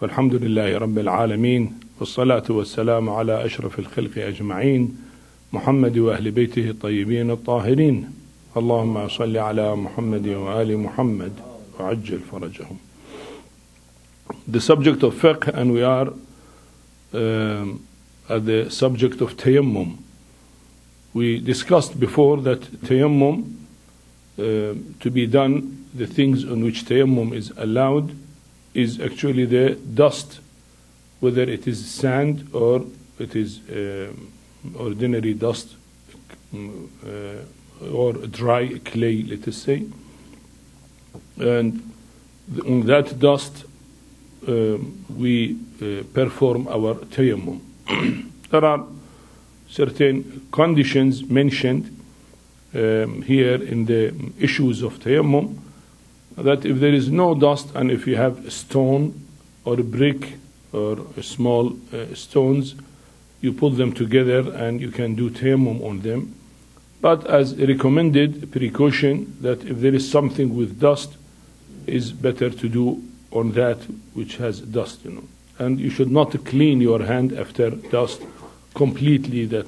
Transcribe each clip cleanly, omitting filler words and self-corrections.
والحمد لله رب العالمين والصلاة والسلام على أشرف الخلق أجمعين محمد وأهل بيته الطيبين الطاهرين اللهم صل على محمد وآل محمد وعجل فرجهم. The subject of fiqh, and we are at the subject of tayammum. We discussed before that tayammum, to be done, the things on which tayammum is allowed is actually the dust, whether it is sand or it is ordinary dust or dry clay, let us say. And on that dust we perform our tayammum. There are certain conditions mentioned here in the issues of tayammum, that if there is no dust and if you have a stone or a brick or a small stones, you put them together and you can do tayammum on them. But as a recommended precaution, that if there is something with dust, is better to do on that which has dust, And you should not clean your hand after dust completely, that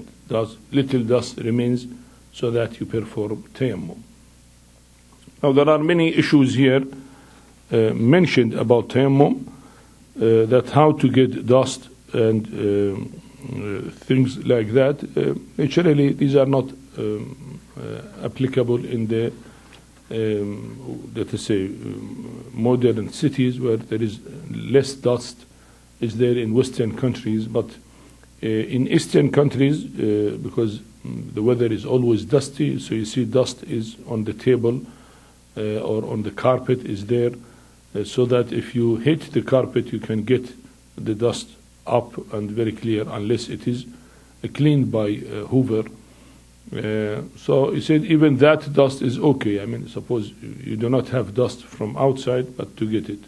little dust remains, so that you perform tayammum. Now there are many issues here mentioned about tayammum, that how to get dust and things like that. Naturally, these are not applicable in the let us say modern cities where there is less dust is there in Western countries, but in Eastern countries, because the weather is always dusty, so you see dust is on the table or on the carpet is there, so that if you hit the carpet you can get the dust up and very clear, unless it is cleaned by Hoover. So he said even that dust is okay. I mean, suppose you do not have dust from outside, but to get it,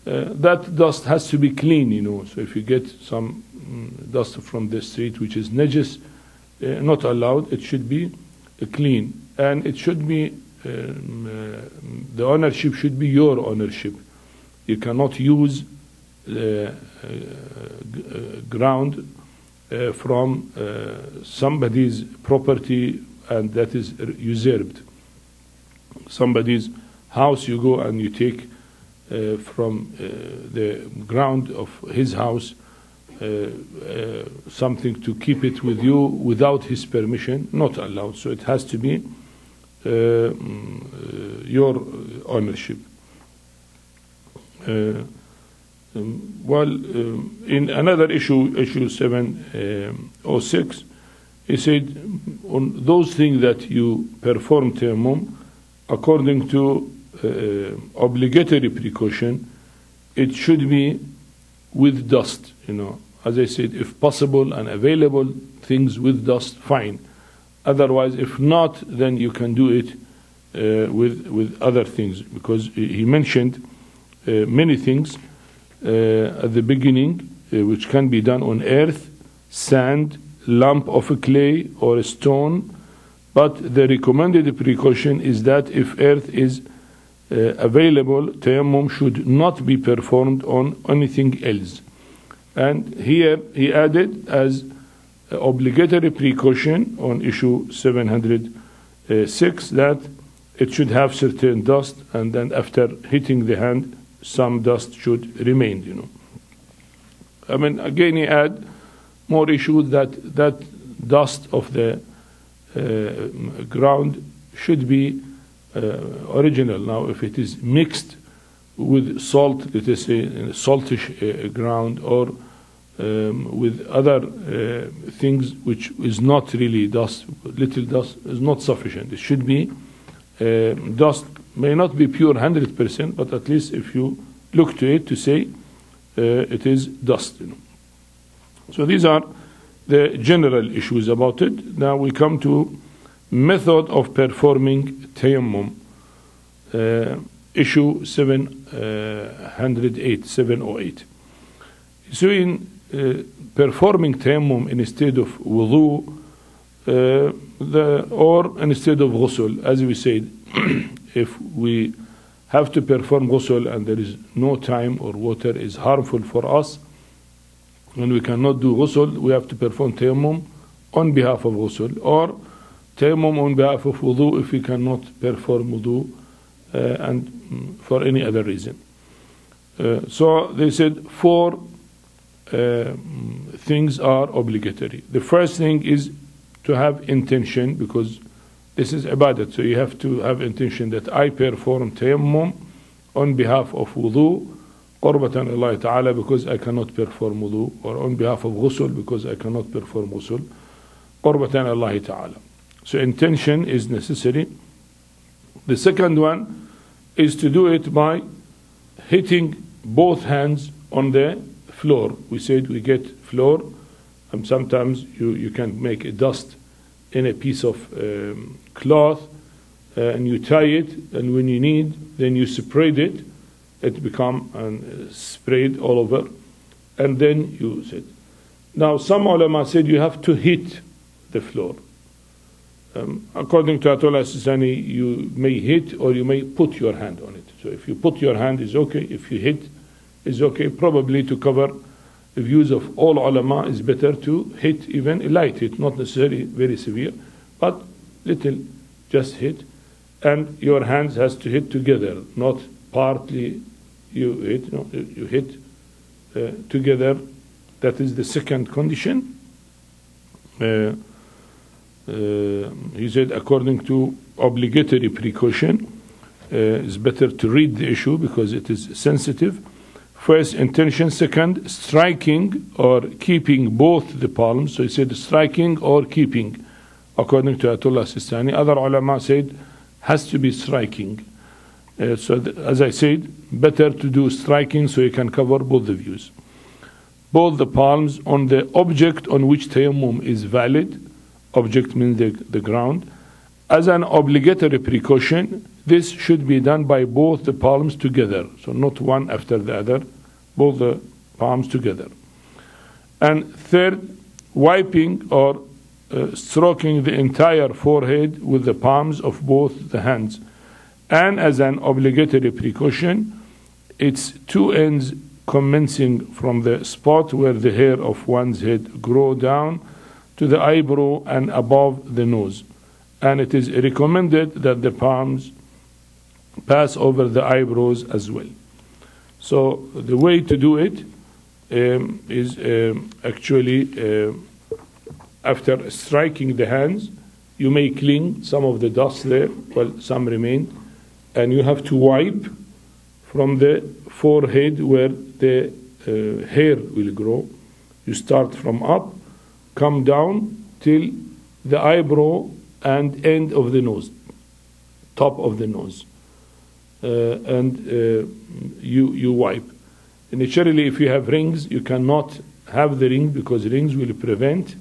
that dust has to be clean, So if you get some dust from the street which is najis, not allowed, it should be clean, and it should be the ownership should be your ownership. You cannot use ground from somebody's property, and that is usurped. Somebody's house, you go and you take from the ground of his house something to keep it with you without his permission, not allowed. So it has to be your ownership. In another issue 706, he said on those things that you perform tayammum according to obligatory precaution, it should be with dust, As I said, if possible and available things with dust, fine. Otherwise, if not, then you can do it with other things, because he mentioned many things at the beginning which can be done on earth, sand, lump of a clay or a stone, but the recommended precaution is that if earth is available, tayammum should not be performed on anything else. And here he added as obligatory precaution on issue 706 that it should have certain dust, and then after hitting the hand some dust should remain, I mean, again he add more issues that dust of the ground should be original. Now if it is mixed with salt, let us say saltish ground, or with other things which is not really dust, little dust is not sufficient. It should be dust, may not be pure 100%, but at least if you look to it to say it is dust. So these are the general issues about it. Now we come to method of performing tayammum, issue 708. So in performing tayammum instead of wudu, or instead of ghusl, as we said, if we have to perform ghusl and there is no time or water is harmful for us, and we cannot do ghusl, we have to perform tayammum on behalf of ghusl, or tayammum on behalf of wudu if we cannot perform wudu and for any other reason. So they said 4 things are obligatory. The first thing is to have intention, because this is ibadat, so you have to have intention that I perform tayammum on behalf of wudu, qurbatan Allah ta'ala, because I cannot perform wudu, or on behalf of ghusl because I cannot perform ghusl, qurbatan Allah ta'ala. So intention is necessary. The second one is to do it by hitting both hands on the floor. We said we get floor, and sometimes you can make a dust in a piece of cloth, and you tie it, and when you need, then you spread it, it become sprayed all over, and then you sit. Now some ulama said you have to hit the floor. According to Ayatullah Al-Sistani, you may hit or you may put your hand on it. So if you put your hand is okay, if you hit is okay. Probably to cover the views of all ulama is better to hit, even a light hit, not necessarily very severe, but little just hit, and your hands has to hit together, not partly you hit, no, you hit together. That is the second condition. He said according to obligatory precaution, it's better to read the issue because it is sensitive. First, intention. Second, striking or keeping both the palms. So he said striking or keeping, according to Ayatullah Sistani. Other ulama said has to be striking. As I said, better to do striking so you can cover both the views. Both the palms on the object on which tayammum is valid. Object means the ground. As an obligatory precaution, this should be done by both the palms together. So not one after the other, both the palms together. And third, wiping or stroking the entire forehead with the palms of both the hands. And as an obligatory precaution, its 2 ends commencing from the spot where the hair of one's head grow down to the eyebrow and above the nose. And it is recommended that the palms pass over the eyebrows as well. So the way to do it is actually after striking the hands, you may clean some of the dust there, well, some remain, and you have to wipe from the forehead where the hair will grow. You start from up, come down till the eyebrow and end of the nose, top of the nose, and you wipe. Naturally, if you have rings, you cannot have the ring because rings will prevent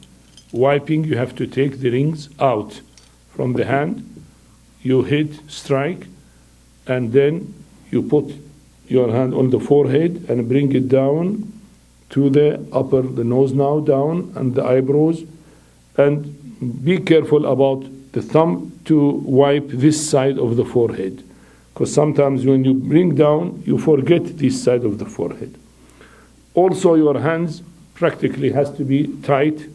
wiping. You have to take the rings out from the hand. You hit, strike, and then you put your hand on the forehead and bring it down to the upper, the nose now down, and the eyebrows. And be careful about the thumb to wipe this side of the forehead, because sometimes when you bring down, you forget this side of the forehead. Also, your hands practically has to be tight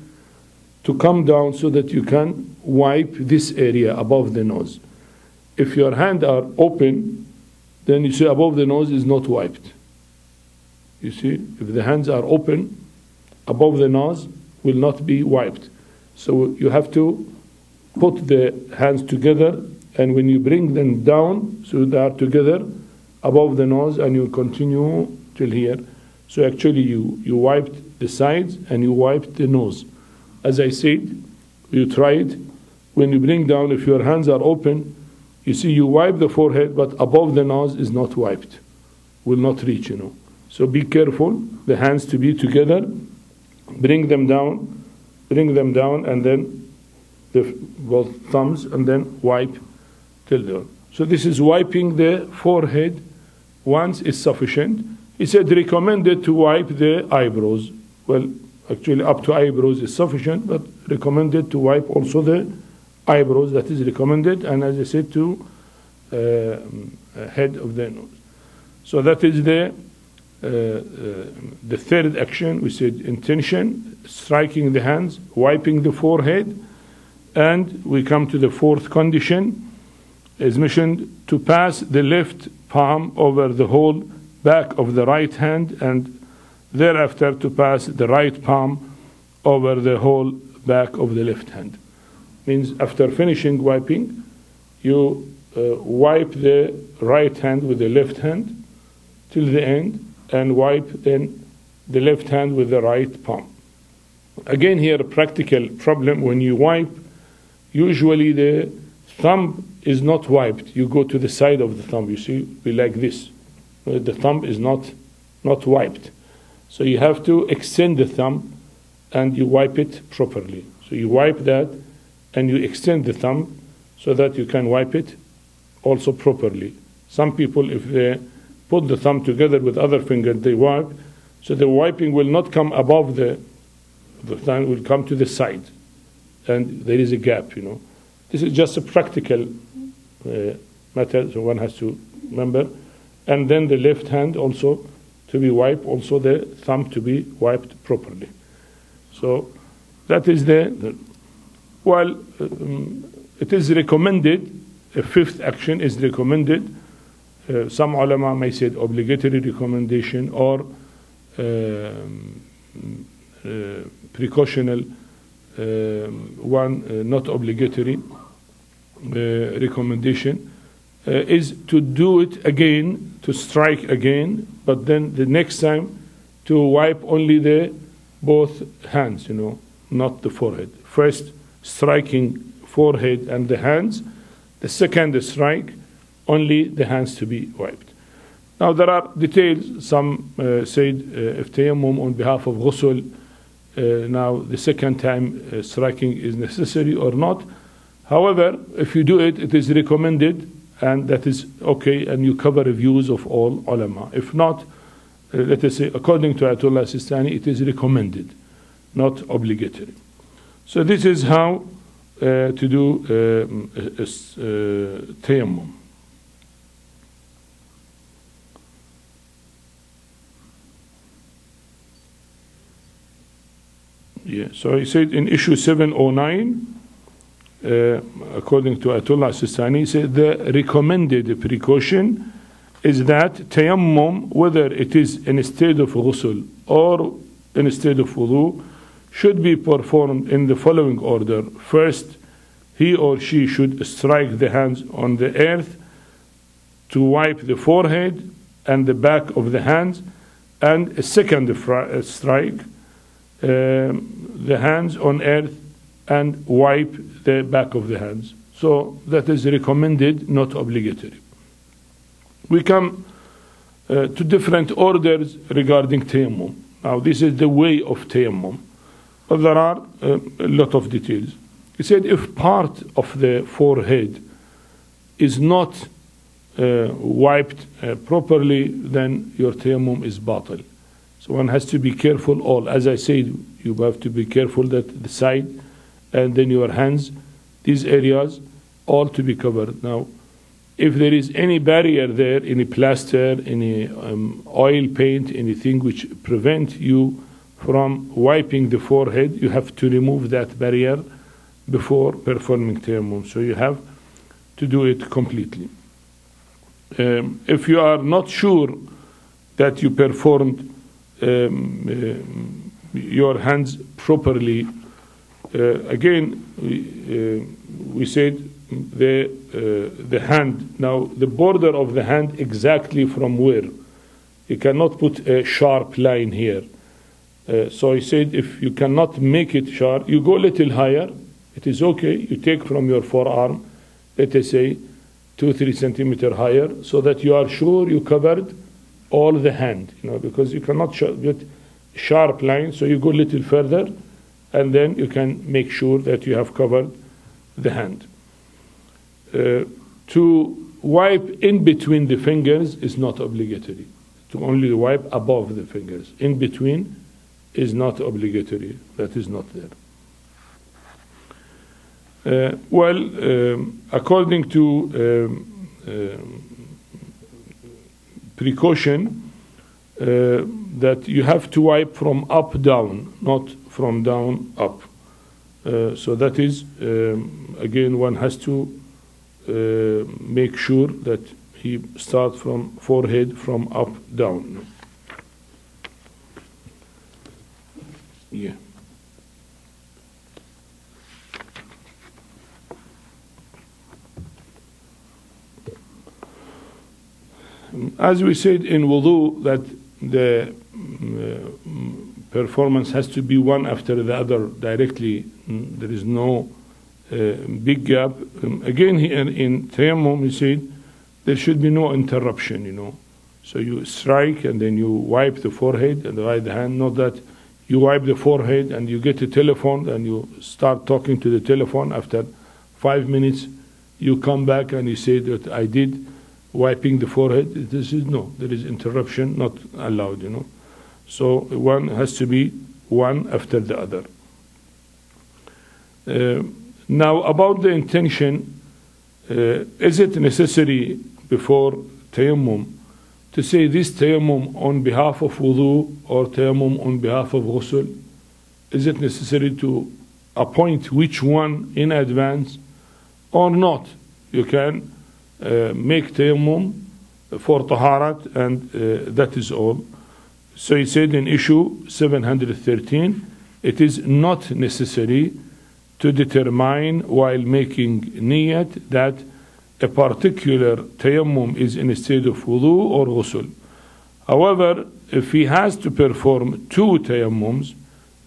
to come down so that you can wipe this area above the nose. If your hands are open, then you see above the nose is not wiped. You see, if the hands are open, above the nose will not be wiped. So you have to put the hands together, and when you bring them down, so they are together above the nose, and you continue till here. So actually you wiped the sides and you wiped the nose. As I said, you try it. When you bring down, if your hands are open, you see you wipe the forehead, but above the nose is not wiped, will not reach, you know. So be careful, the hands to be together, bring them down, and then both thumbs, and then wipe till there. So this is wiping the forehead once is sufficient. He said recommended to wipe the eyebrows. Well, actually up to eyebrows is sufficient, but recommended to wipe also the eyebrows, that is recommended. And as I said, to head of the nose. So that is the third action. We said intention, striking the hands, wiping the forehead, and we come to the fourth condition, as mentioned, to pass the left palm over the whole back of the right hand, and thereafter to pass the right palm over the whole back of the left hand. Means after finishing wiping, you wipe the right hand with the left hand till the end, and wipe then the left hand with the right palm. Again here, a practical problem: when you wipe, usually the thumb is not wiped. You go to the side of the thumb, you see, be like this. The thumb is not wiped. So you have to extend the thumb and you wipe it properly. So you wipe that and you extend the thumb so that you can wipe it also properly. Some people, if they put the thumb together with other finger, they wipe, so the wiping will not come above the thumb, will come to the side, and there is a gap, you know. This is just a practical matter, so one has to remember. And then the left hand also to be wiped, also the thumb to be wiped properly. So that is it is recommended, a fifth action is recommended. Some ulama may say obligatory recommendation or precautional one, not obligatory recommendation, is to do it again, to strike again, but then the next time to wipe only the both hands, you know, not the forehead. First striking forehead and the hands, the second strike only the hands to be wiped. Now there are details. Some said if tayammum on behalf of ghusl, now the second time striking is necessary or not. However, if you do it, it is recommended, and that is okay, and you cover the views of all ulama. If not, let us say, according to Ayatullah Al-Sistani, it is recommended, not obligatory. So this is how to do tayammum. Yeah, so he said in issue 709, according to Ayatullah Al-Sistani, he said the recommended precaution is that tayammum, whether it is instead of ghusl or instead of wudu, should be performed in the following order. First, he or she should strike the hands on the earth to wipe the forehead and the back of the hands, and a second strike the hands on earth and wipe the back of the hands. So that is recommended, not obligatory. We come to different orders regarding tayammum. Now this is the way of tayammum, but there are a lot of details. He said if part of the forehead is not wiped properly, then your tayammum is batil. So one has to be careful. All, as I said, you have to be careful that the side and then your hands, these areas, all to be covered. Now, if there is any barrier there, any plaster, any oil paint, anything which prevent you from wiping the forehead, you have to remove that barrier before performing tayammum. So you have to do it completely. If you are not sure that you performed your hands properly, again we said the hand, now the border of the hand exactly from where, you cannot put a sharp line here. So he said if you cannot make it sharp, you go a little higher, it is okay. You take from your forearm, let us say 2-3 centimeters higher, so that you are sure you covered all the hand, you know, because you cannot get sharp line. So you go a little further, and then you can make sure that you have covered the hand. To wipe in between the fingers is not obligatory. To only wipe above the fingers. In between is not obligatory. That is not there. According to precaution that you have to wipe from up down, not from down up. So that is, again, one has to make sure that he starts from forehead from up down. Yeah. As we said in wudu, that the performance has to be one after the other directly. There is no big gap. Again, here in tayammum, he said there should be no interruption, you know. So you strike and then you wipe the forehead and the right hand. Not that you wipe the forehead and you get a telephone and you start talking to the telephone. After 5 minutes, you come back and you say that I did wiping the forehead. This is no, there is interruption, not allowed, you know. So one has to be one after the other. Now about the intention, is it necessary before tayammum to say this tayammum on behalf of wudu or tayammum on behalf of ghusl? Is it necessary to appoint which one in advance or not? You can make tayammum for taharat and that is all. So he said in issue 713, it is not necessary to determine while making niyat that a particular tayammum is instead of wudu or ghusl. However, if he has to perform two tayammums,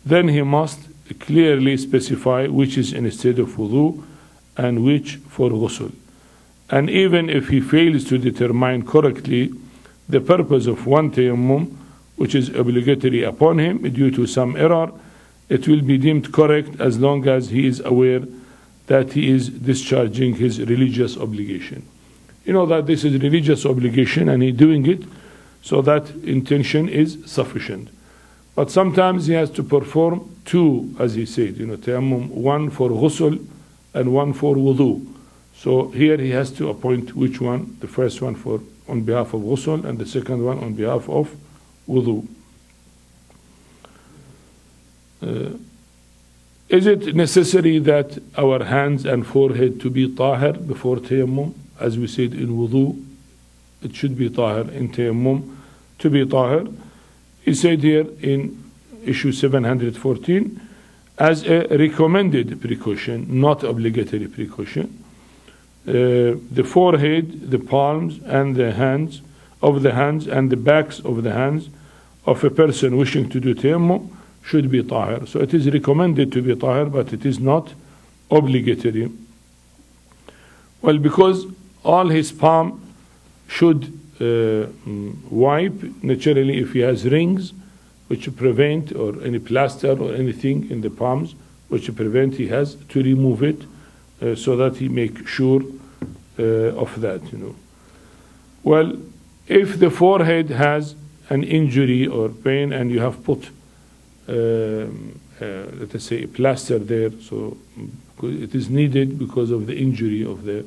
then he must clearly specify which is instead of wudu and which for ghusl. And even if he fails to determine correctly the purpose of one tayammum, which is obligatory upon him due to some error, it will be deemed correct as long as he is aware that he is discharging his religious obligation. You know that this is religious obligation and he's doing it, so that intention is sufficient. But sometimes he has to perform two, as he said, you know, tayammum, one for ghusl and one for wudu. So here he has to appoint which one, the first one for on behalf of ghusl and the second one on behalf of wudu. Is it necessary that our hands and forehead to be tahir before tayammum? As we said in wudu, it should be tahir. In tayammum, to be tahir. He said here in issue 714, as a recommended precaution, not obligatory precaution, the forehead, the palms, and the hands and the backs of the hands of a person wishing to do tayammum should be tahir. So it is recommended to be tahir, but it is not obligatory. Well, because all his palm should wipe naturally if he has rings which prevent, or any plaster or anything in the palms which prevent, he has to remove it so that he make sure of that, you know. Well, if the forehead has an injury or pain and you have put let us say a plaster there, so it is needed because of the injury of the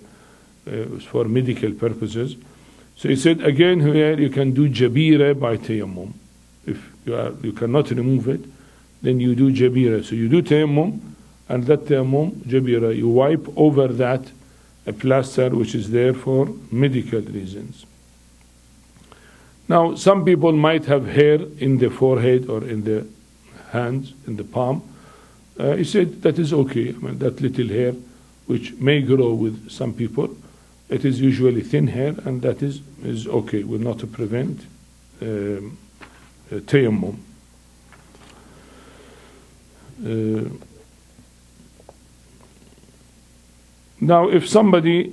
for medical purposes. So he said again here you can do jabira by tayammum. If you cannot remove it, then you do jabira. So you do tayammum, and that tayammum jabira, you wipe over that a plaster which is there for medical reasons. Now some people might have hair in the forehead or in the hands, in the palm. He said that is okay. I mean, that little hair which may grow with some people, it is usually thin hair, and that is okay, will not prevent tayammum. Now if somebody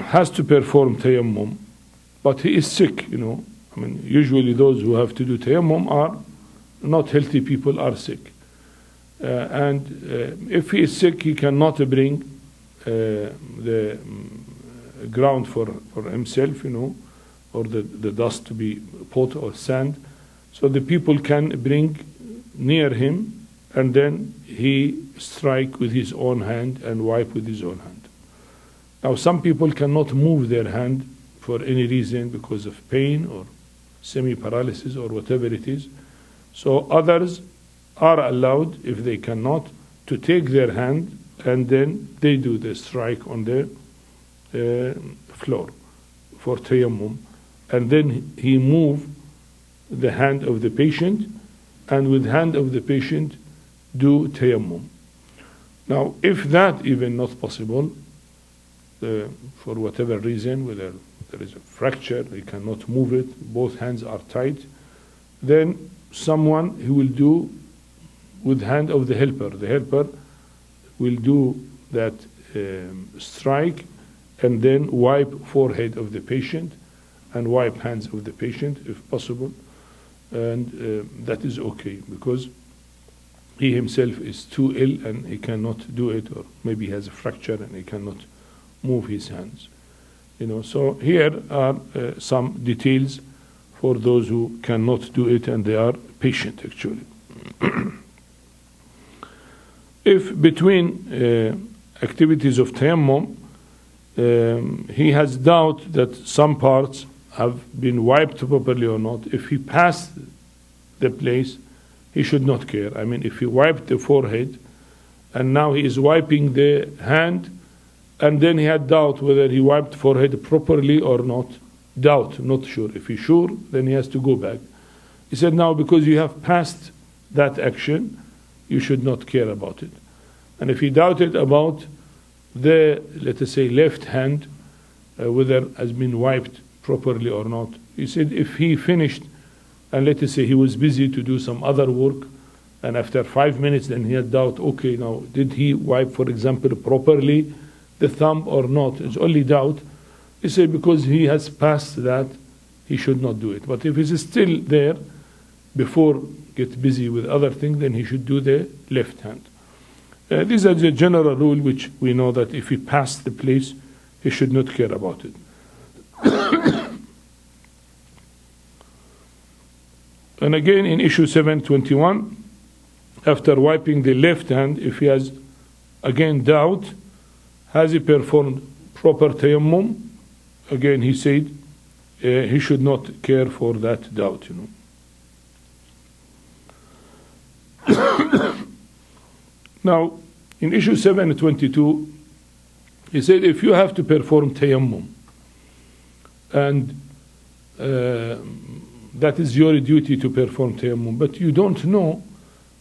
has to perform tayammum, but he is sick, you know, I mean, usually those who have to do tayammum are not healthy people, are sick. And if he is sick, he cannot bring the ground for himself, you know, or the dust to be put or sand. So the people can bring near him, and then he strike with his own hand and wipe with his own hand. Now, some people cannot move their hand for any reason because of pain or semi-paralysis or whatever it is. So others are allowed, if they cannot, to take their hand and then they do the strike on the floor for tayammum. And then he move the hand of the patient, and with hand of the patient do tayammum. Now, if that even not possible, for whatever reason, whether there is a fracture, they cannot move it, both hands are tight, then someone who will do with hand of the helper. The helper will do that strike and then wipe forehead of the patient and wipe hands of the patient if possible. And that is okay, because he himself is too ill and he cannot do it, or maybe he has a fracture and he cannot move his hands. So here are some details for those who cannot do it and they are patient actually. If between activities of tayammum he has doubt that some parts have been wiped properly or not, if he passed the place, he should not care. I mean, if he wiped the forehead and now he is wiping the hand, and then he had doubt whether he wiped forehead properly or not, doubt, not sure. If he's sure, then he has to go back. He said, now because you have passed that action, you should not care about it. And if he doubted about the, let us say, left hand, whether has been wiped properly or not, he said if he finished, and let us say he was busy to do some other work, and after 5 minutes then he had doubt, okay, now did he wipe, for example, properly the thumb or not? It's only doubt. He said because he has passed that, he should not do it. But if he's still there, before get busy with other things, then he should do the left hand. These are the general rule which we know that if he passed the place, he should not care about it. And again in issue 721, after wiping the left hand, if he has again doubt, has he performed proper tayammum? Again he said he should not care for that doubt. Now in issue 722 he said if you have to perform tayammum and that is your duty to perform tayammum, but you don't know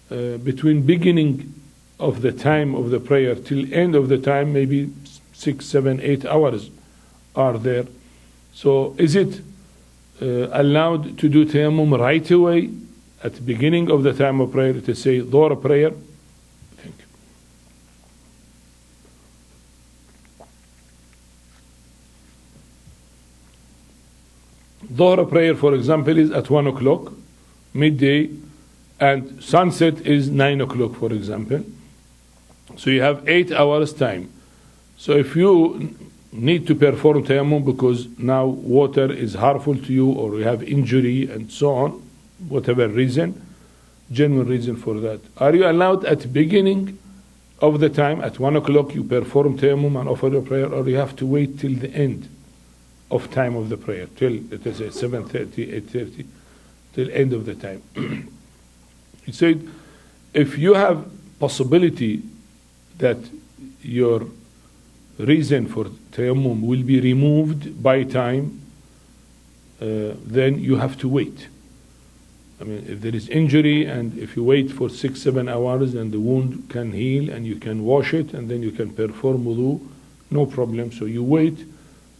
between beginning of the time of the prayer till end of the time, maybe 6, 7, 8 hours are there. So is it allowed to do tayammum right away at the beginning of the time of prayer, to say Dhuhr prayer? Thank you. Dhuhr prayer, for example, is at 1 o'clock, midday, and sunset is 9 o'clock, for example. So you have 8 hours time. So if you need to perform tayammum because now water is harmful to you, or you have injury and so on, whatever reason, genuine reason for that, are you allowed at beginning of the time, at 1 o'clock, you perform tayammum and offer your prayer, or you have to wait till the end of time of the prayer, till let us say 7:30, 8:30, till end of the time? He said, if you have possibility that your reason for tayammum will be removed by time, then you have to wait. I mean, if there is injury and if you wait for 6, 7 hours, then the wound can heal and you can wash it and then you can perform wudu, no problem. So you wait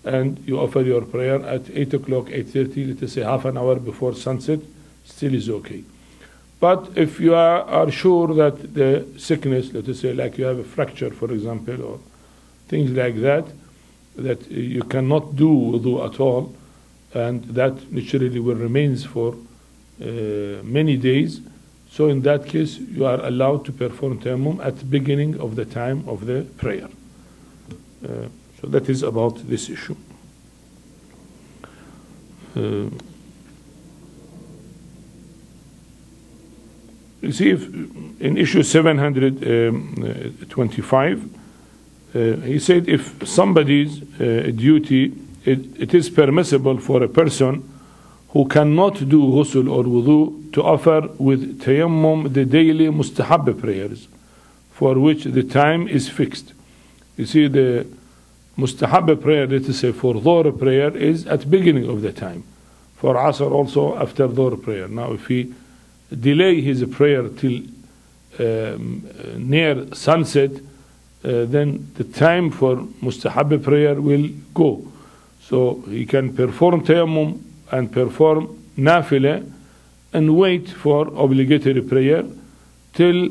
and you offer your prayer at 8 o'clock, 8:30, let us say half an hour before sunset, still is okay. But if you are sure that the sickness, let us say like you have a fracture, for example, or things like that, that you cannot do wudu at all, and that naturally will remain for many days, so in that case you are allowed to perform tayammum at the beginning of the time of the prayer. So that is about this issue. You see, if in issue 725, he said if somebody's duty, it is permissible for a person who cannot do ghusl or wudu to offer with tayammum the daily mustahab prayers for which the time is fixed. You see, the mustahab prayer, let us say for dhuhr prayer, is at beginning of the time. For asr also after dhuhr prayer. Now if he delay his prayer till near sunset, then the time for mustahab prayer will go. So he can perform tayammum and perform nafila and wait for obligatory prayer till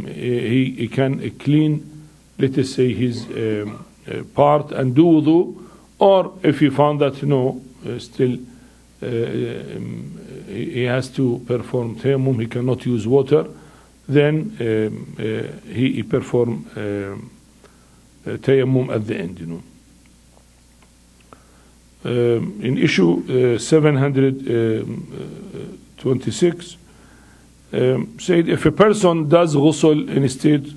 he can clean, let us say, his part and do wudu. Or if he found that no, still he has to perform tayammum, he cannot use water, then he perform tayammum at the end, you know. In issue 726 said if a person does ghusl in a state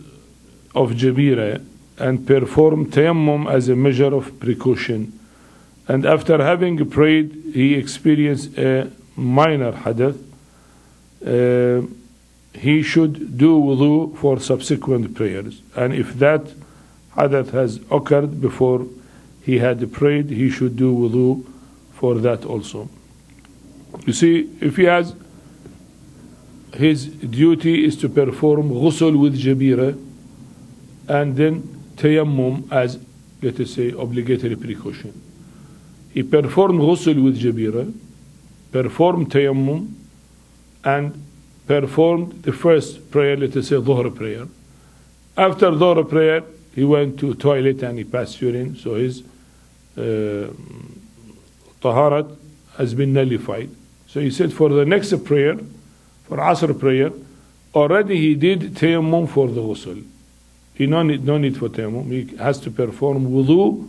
of jabira and perform tayammum as a measure of precaution, and after having prayed he experienced a minor hadath, he should do wudu for subsequent prayers, and if that hadath has occurred before he had prayed, he should do wudu for that also. You see, if he has, his duty is to perform ghusl with jabira and then tayammum as, let us say, obligatory precaution. He performed ghusl with jabira, performed tayammum, and performed the first prayer, let us say dhuhr prayer. After dhuhr prayer, he went to toilet and he passed urine, so his taharat has been nullified. So he said for the next prayer, for asr prayer, already he did tayammum for the ghusl. He no need for tayammum. He has to perform wudu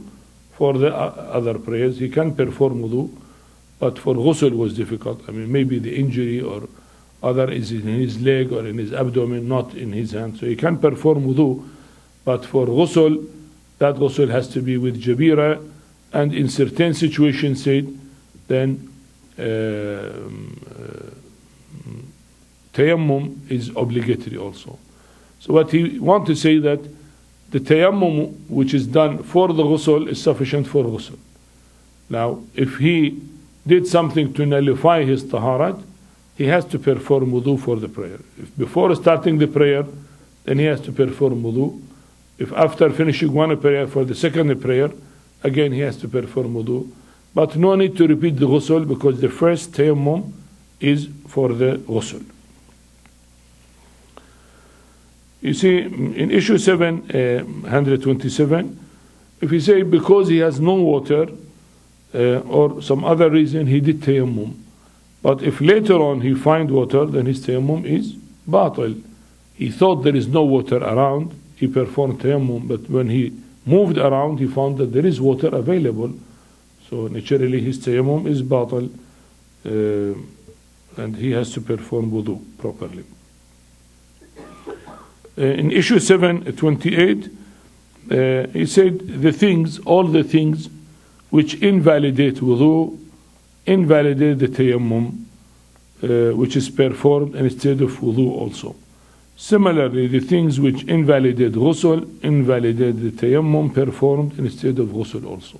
for the other prayers. He can perform wudu, but for ghusl was difficult. I mean, maybe the injury or other is in his leg or in his abdomen, not in his hand. So he can perform wudu, but for ghusl, that ghusl has to be with jabira, and in certain situations said, then tayammum is obligatory also. So what he wants to say that the tayammum which is done for the ghusl is sufficient for ghusl. Now, if he did something to nullify his taharat, he has to perform wudu for the prayer. If before starting the prayer, then he has to perform wudu. If after finishing one prayer for the second prayer, again he has to perform wudu. But no need to repeat the ghusl because the first tayammum is for the ghusl. You see, in issue 727, if you say because he has no water or some other reason he did tayammum, but if later on he find water, then his tayammum is batil. He thought there is no water around, he performed tayammum, but when he moved around, he found that there is water available. So naturally his tayammum is batil, and he has to perform wudu properly. In issue 728, he said all the things which invalidate wudu, invalidate the tayammum, which is performed instead of wudu also. Similarly, the things which invalidate ghusl, invalidate the tayammum performed instead of ghusl also.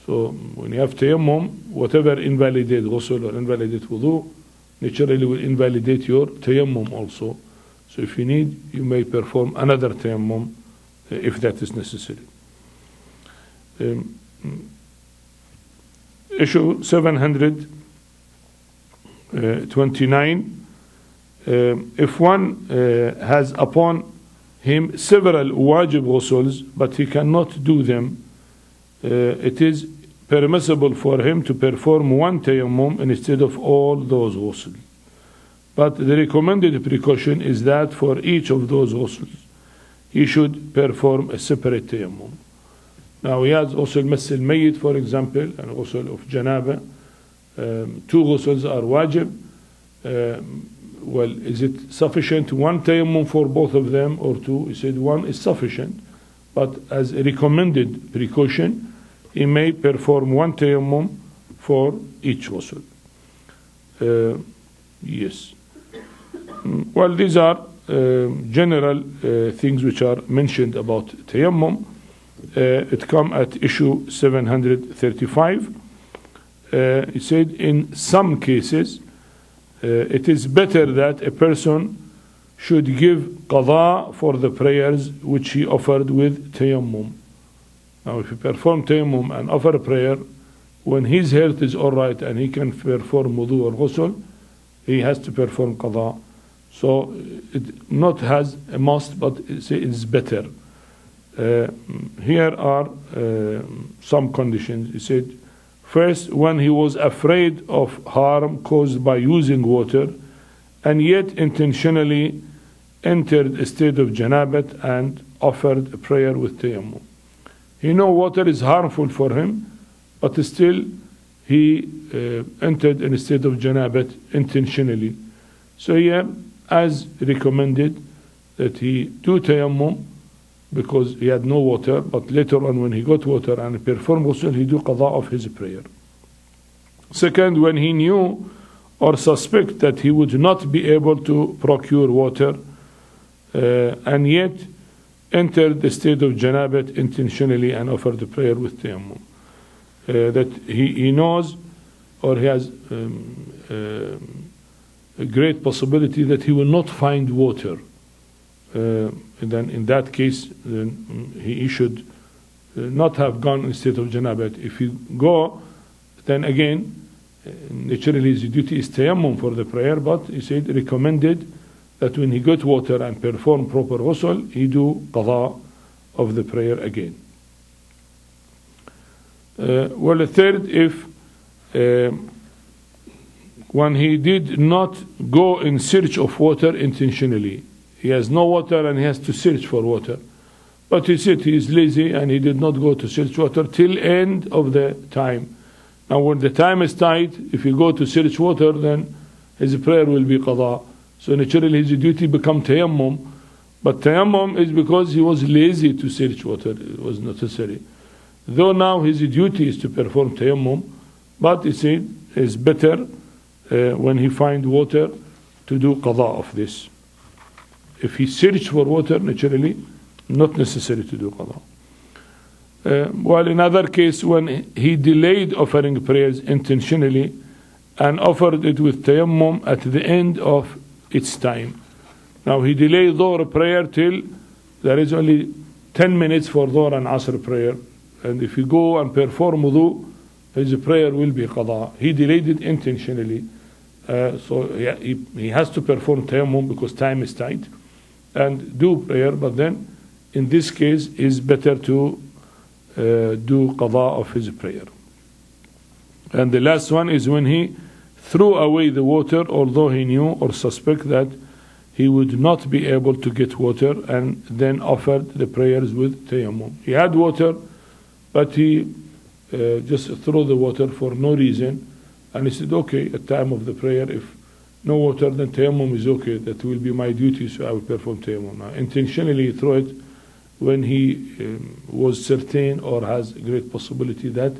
So when you have tayammum, whatever invalidate ghusl or invalidate wudu, naturally will invalidate your tayammum also. So if you need, you may perform another tayammum if that is necessary. Issue 729, if one has upon him several wajib ghusls, but he cannot do them, it is permissible for him to perform one tayammum instead of all those ghusls. But the recommended precaution is that for each of those ghusls, he should perform a separate tayammum. Now he has ghusl masil mayyit, for example, and ghusl of janaba. Two ghusls are wajib. Well, is it sufficient one tayammum for both of them or two? He said one is sufficient, but as a recommended precaution, he may perform one tayammum for each ghusl. Yes. Well, these are general things which are mentioned about tayammum. It comes at issue 735. It said, in some cases, it is better that a person should give qada for the prayers which he offered with tayammum. Now, if you perform tayammum and offer a prayer, when his health is all right and he can perform wudu or ghusl, he has to perform qada. So it not has a must, but it's better. Here are some conditions. He said, first, when he was afraid of harm caused by using water and yet intentionally entered a state of janabat and offered a prayer with tayammum. He know water is harmful for him, but still he entered in a state of janabat intentionally. So here, as recommended, that he do tayammum because he had no water, but later on when he got water and performed ghusl, he do qada of his prayer. Second, when he knew or suspect that he would not be able to procure water and yet entered the state of janabat intentionally and offered the prayer with tayammum. That he knows or he has a great possibility that he will not find water. Then in that case, then he should not have gone in state of janabat. If he go, then again, naturally his duty is tayammum for the prayer, but he said recommended that when he got water and perform proper ghusl, he do qada of the prayer again. Well, the third, if when he did not go in search of water intentionally, he has no water and he has to search for water, but he said he is lazy and he did not go to search water till end of the time. Now when the time is tight, if he go to search water, then his prayer will be qada. So naturally his duty become tayammum, but tayammum is because he was lazy to search water. It was necessary. Though now his duty is to perform tayammum, but he said it's better when he find water to do qada of this. If he search for water, naturally, not necessary to do qada. While in other case, when he delayed offering prayers intentionally and offered it with tayammum at the end of its time. Now he delayed Dhuhr prayer till there is only 10 minutes for Dhuhr and Asr prayer. And if you go and perform wudu, his prayer will be qada. He delayed it intentionally. So he has to perform tayammum because time is tight and do prayer, but then in this case it's better to do qada of his prayer. And the last one is when he threw away the water, although he knew or suspect that he would not be able to get water, and then offered the prayers with tayammum. He had water, but he just threw the water for no reason, and he said, okay, at time of the prayer, if no water, then tayammum is okay, that will be my duty, so I will perform tayammum. Now, intentionally throw it when he was certain or has a great possibility that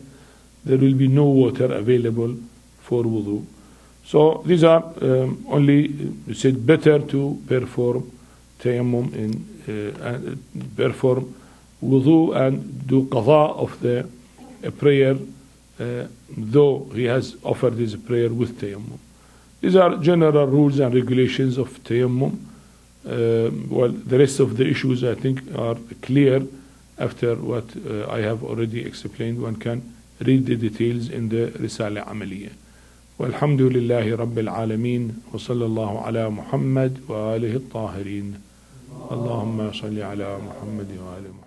there will be no water available for wudu. So these are only, you said, better to perform tayammum and perform wudu and do qada of the prayer, though he has offered his prayer with tayammum. These are general rules and regulations of tayammum. Well, the rest of the issues I think are clear after what I have already explained. One can read the details in the Risala Amaliyah. والحمد لله رب العالمين وصلى الله على محمد وآله الطاهرين اللهم صل على محمد وآل محمد